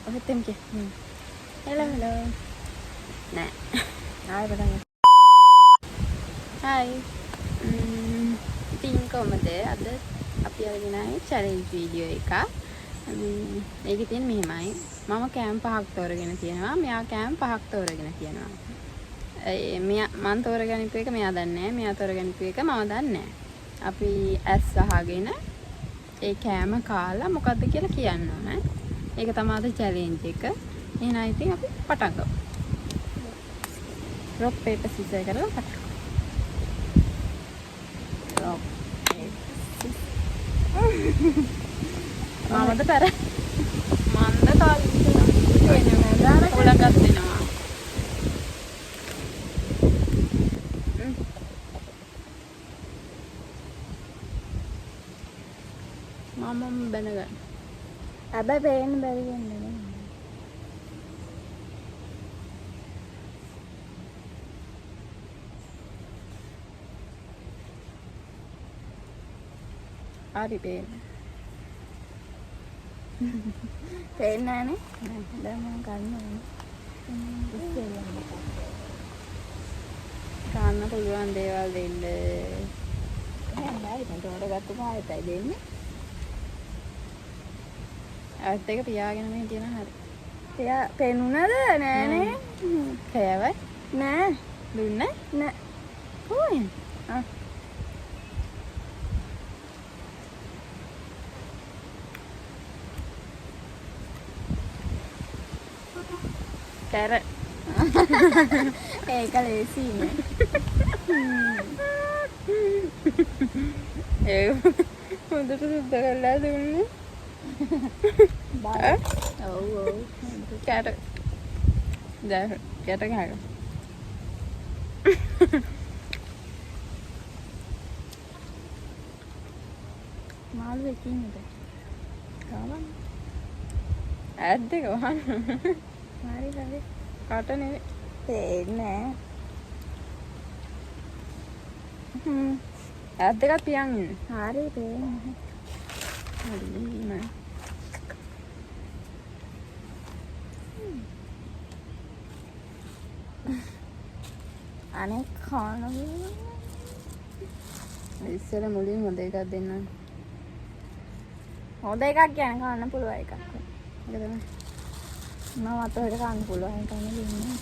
ඔහෙත් එම් කිය. හෙලෝ. නෑ. ආයෙ පටන් ගන්න. හායි. ඉතින් කොහමද අද අපි අරගෙන ආවේ චැලෙන්ජ් වීඩියෝ එකක්. මේකේ තියෙන මෙහෙමයි. මම කෑම් 5ක් තෝරගෙන තියෙනවා. මෙයා කෑම් 5ක් තෝරගෙන තියෙනවා. මම තෝරගනිපු එක මෙයා දන්නේ නැහැ. මෙයා තෝරගනිපු එක මම දන්නේ නැහැ. අපි ඇස් අහගෙන ඒ කෑම කාලා මොකද්ද කියලා කියන්න ඕනේ. ඒක තමයි අද චැලෙන්ජ් එක. එහෙනම් ඉතින් අපි පටන් ගමු. rock paper scissors කරලා පටන් ගමු. rock paper scissors. මමද පෙර මන්ද කලින් දෙනවා. උලගත් දෙනවා. මම බැනගන්න. හැබැයි පේන්න බැරි වෙන්නේ නේ. හරි පේන්නේ. පේන්නේ නැහනේ. දැන් මම ගන්න ඕනේ. ගන්න පුළුවන් දේවල් දෙන්න. නෑ මම තෝරගත්ත පායටයි දෙන්නේ. ඇත් එක පියාගෙන මේ තියෙන හරි. එයා පේනුනද නෑනේ. කෑවයි නෑ දුන්නේ නෑ. කොහෙන්? කැර ඒක ලේසියිනේ. ඒ හොඳට සුද්ධ කරලා දුන්නේ. බා ඔව් ඔව් කැට දැන් කැට ගහගන්න. මාළු එකින්ද ගාවන් ඇත් දෙක වහන්න. හරි හරි කට නෙවෙයි. පේන්නේ ඇත් දෙකත් පියන් ඉන්න. හරි පේන්නේ. හරිම. අනේ කන ඉස්සර මුලින් හොඳ එකක් දෙන්න. හොඳ එකක් ගැන කන්න පුළුවන් එකක්. ඒක තමයි. මම අතට කන්න පුළුවන් එකක් නෙවෙයි.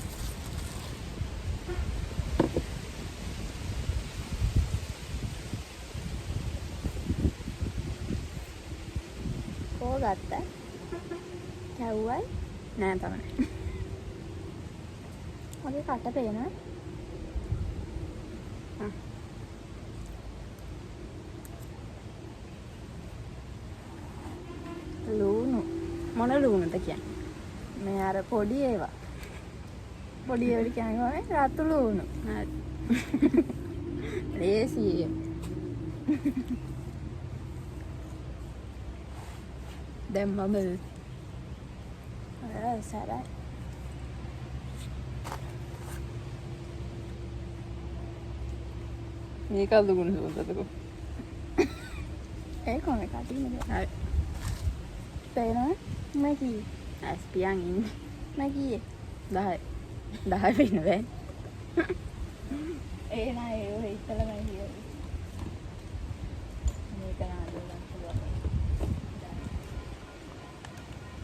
කෝ ගත්තා? කැව්වයි? නෑ තමයි. මගේ කට පේනවා. ලුණු. මොන ලුණුද කියන්නේ? මේ අර පොඩි ඒවා. පොඩි ඒවා කියන්නේ රතු ලුණු. හරි. ලේසියි. දැන් මම සරයි. මේක ලුණු සුවඳද? ඒ කොහොමද කටින්නේ? හරි. පේනවා? මැකි. ඇස් පියන් ඉන්නේ. මැකි. 10. 10 වෙන්න බෑ. ඒ නෑ ඒ ඉතල මැකි. මේක නාදලා පුළුවන්.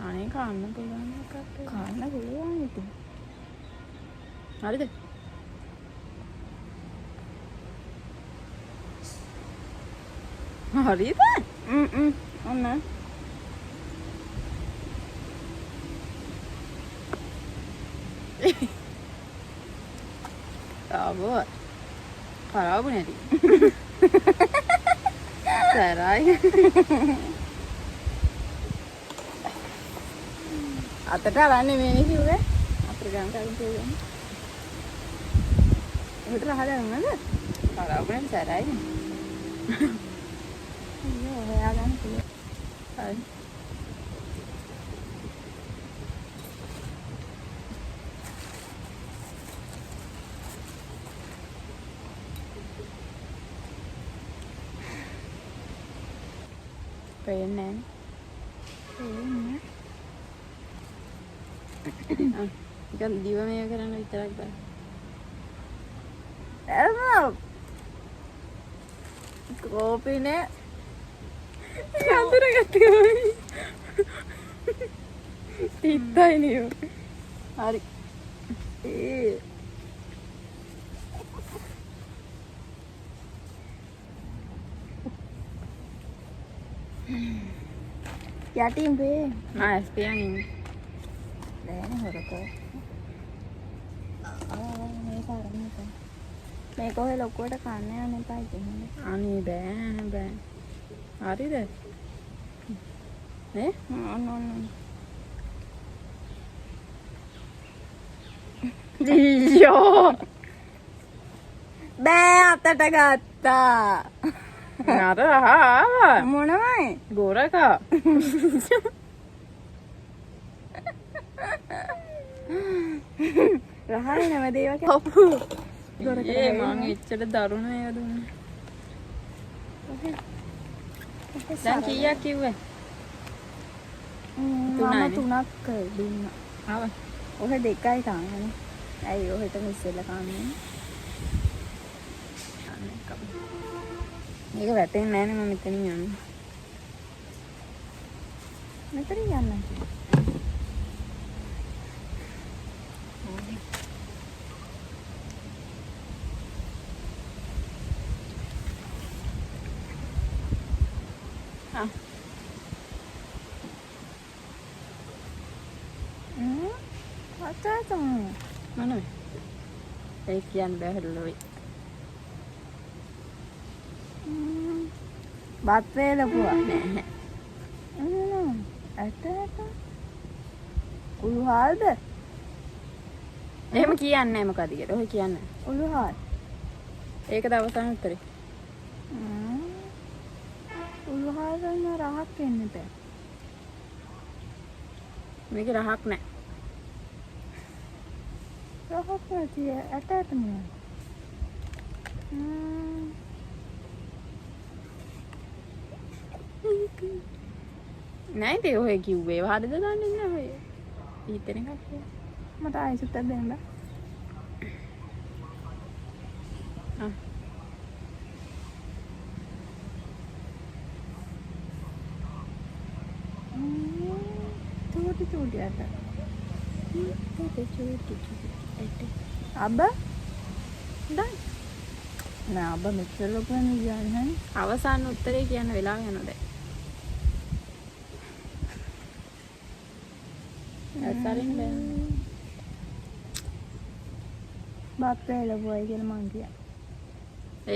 අනේ කන්න පුළුවන් එකක්. කන්න පුළුවන් ඉතින්. හරිද? හරිද? ඔන්න. ආවෝ. කරාබු නැති. සරයි. අතට අරන්නේ මේ කිව්වේ. අපිට ගන්න කලින් තියෙන්නේ. උඩට රහලා නේද? කරාබු නැති සරයි. අයියෝ හොයා ගන්න පුළුවන්. හරි. පේන්නේ නැහැ. පේන්නේ. නිකන් දිව මේව කරන්න විතරක් බෑ. කෝපිනේ අඳුරගත්තා. තිත්තයි නියෝ. හරි ඒ යටින් වේ ආ ස්පියන් ඉන්නේ. දැන් හොරකෝ මේක අරමුණට මේක ඔය ලොකුවට කන්න යන්න එපා ඉතින් අනේ බෑ. හරිද? නේ? ඔන්න අයියෝ. බෑ අතට ගත්තා නතර ආවා. මොනවයි ගෝරකා. රහල් නැවදේව අපු. ඒ මං එච්චර දරුණ ඒවා දුන්නේ. දැන් කීයක් කිව්වේ? මම තුනයිනේ. 3ක් දුන්නා ආවා. ඔහෙ 2යි තාන්නේ ඇයි ඔහෙට ඉස්සෙල්ලා කන්නේ මේක වැටෙන්නේ නැහැ නේ මම මෙතනින් යන්නේ. මෙතන යන්න ආ අතට මොනවද? ඒ කියන්න බෑ හරිලොයි. බත් වේලපුවා නෑ. ඇට උළුහාල්ද එහෙම කියන්නේ නැහැ මොකද කියලා. ඔය කියන්නේ. උළුහාල් ඒකද අවසාන උත්තරේ. උළුහාල් වල රහක් එන්න බෑ මේක රහක් නැහැ. රහක් නැති ඇට මොනවද නෑ ඉතින් ඔය කිව්වේ වහදද දන්නේ නැහැ ඔය. හිතෙන එකක් කියලා. මට ආයෙත් දෙන්න බෑ ආ චූටි ඇට චූටි. අබ දැන් නෑ අබ මෙච්චර ලොකු නෙවෙයි අවසාන උත්තරේ කියන්න වෙලාව යනවා දැන්. අසරින් බෑ. බත් වේලපුවයි කියලා මං කියා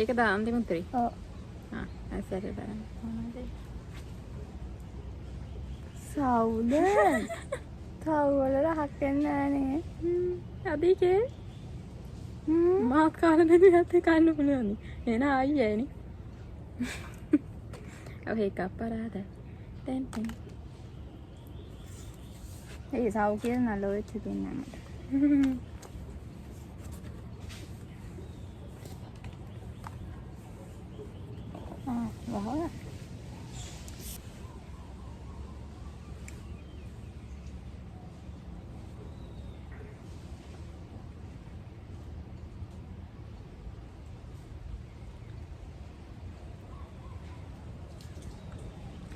ඒකද අන්තිම උත්තරේ. ඔව් ආ අසරේ බලන්න. සවුද සව් වල රහක් එන්නේ නෑනේ අදීකේ මාත් කාලා නැති හැත්තේ කන්න පුළුවන්. එන අයියා නේ. ඔය එක අපරාද. දැන් ඒ සව් කියන නලෝ වෙච්ච දෙන්නේ මට වහව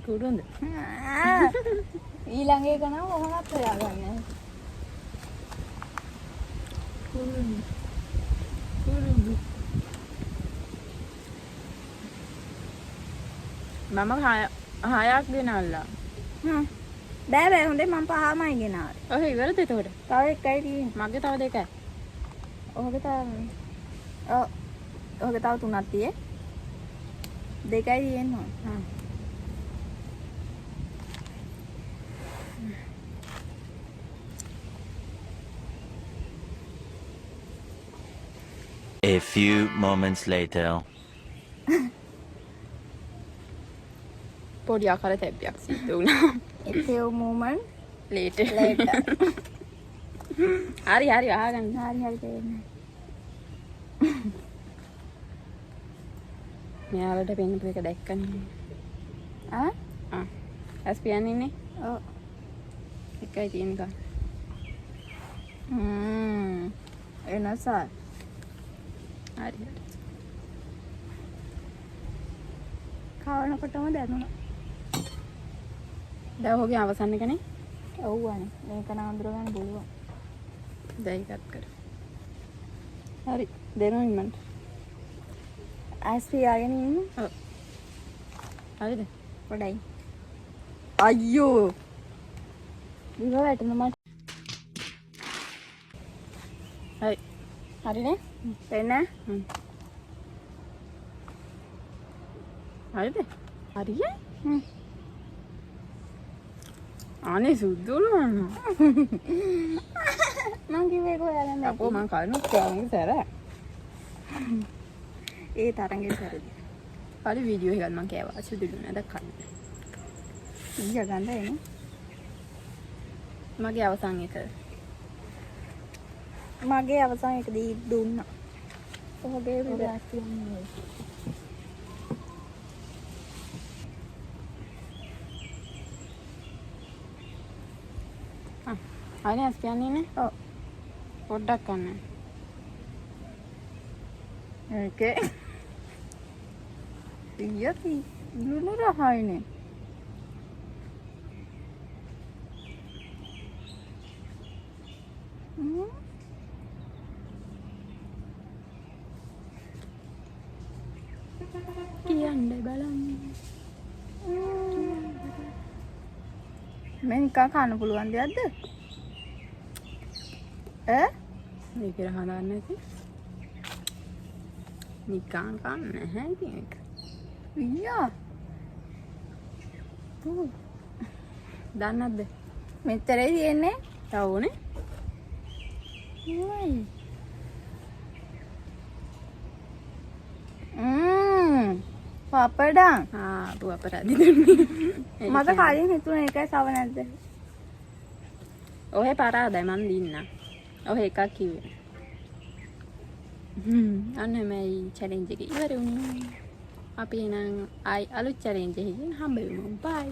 කුඩුන්ද? ඊළඟ එක නම් කොහොමවත් හොයාගන්න කුඩුන්ද. මම හයක් ගෙනල්ලා. බෑ බෑ හොඳේ මම පහමයි ගෙනාවේ ඔය ඉවරද එතකොට? තව එකයි තියෙන්නේ මගේ තව දෙකයි. ඔහුගේ තව ඔහුගේ තව 3ක් තියෙන්නේ දෙකයි තියෙන්නේ ආ A few moments later. පොඩි ආකාර තැබ්බයක් සිද්ධ වුණා. a few moments later. later හරි අහගන්න. හරි තේරෙන්නේ මෙයාලට පෙන්නපු එක දැක්කනේ. ආ ඇස් පියන් ඉන්නේ. ඔව් එකයි තියෙන එක. එනස හරි හරි. කවනකොටම දැනුණා. දැන් ඔහුගේ අවසන් එකනේ. ඔව්වනේ. මේක නාඳුර ගන්න පුළුවන්. දැන් එකත් කර. හරි. දෙනවා ඉන්නන්න. ඇස් පියාගෙන ඉන්න. ඔව්. හරිද? පොඩයි. අයියෝ. දිව වැටෙන මට. හරි. හරිනේ? එන්න. හරිද? හරියයි. හ්ම්. අනේ සුදුලු මම. මං කිව්වේ කොහොමද? අපෝ මං කනුත් කරන්නේ සර. ඒ තරංගේ සරද. හරි වීඩියෝ එකක් මං කෑවා සුදුලු නේද කන්න. ඊය ගන්න එනේ. මගේ අවසන් එක. මගේ අවසන් එක දී දුන්නා. ඔහුගේ විලාස් කියන්නේ. හරි ඇස් කියන්නේ නේ. ඔව්. පොඩ්ඩක් කන්න. ඕකේ. ඊයති ලුණු රහයිනේ. කියන්න බලන්න. මේ නිකන් කන්න පුළුවන් දෙයක්ද? ඈ? මේක රහඳන්න නැති. නිකන් කන්න නැහැ ඉතින් ඒක. ඊයා. දන්නවද? මෙතරේ තියෙන්නේ. තව ඕනේ. නයි. පපඩම්. ආ අපරාධි දුන්නේ. මට කලින් හිතුණා ඒකයි සව නැද්ද? ඔහෙ පරාදයි මන් දින්න. ඔහෙ එකක් කිව්වේ. අන්න මේ චැලෙන්ජ් එක ඉවර වුණා. අපි එහෙනම් ආයි අලුත් චැලෙන්ජ් එකකින් හම්බ වෙමු. බයි.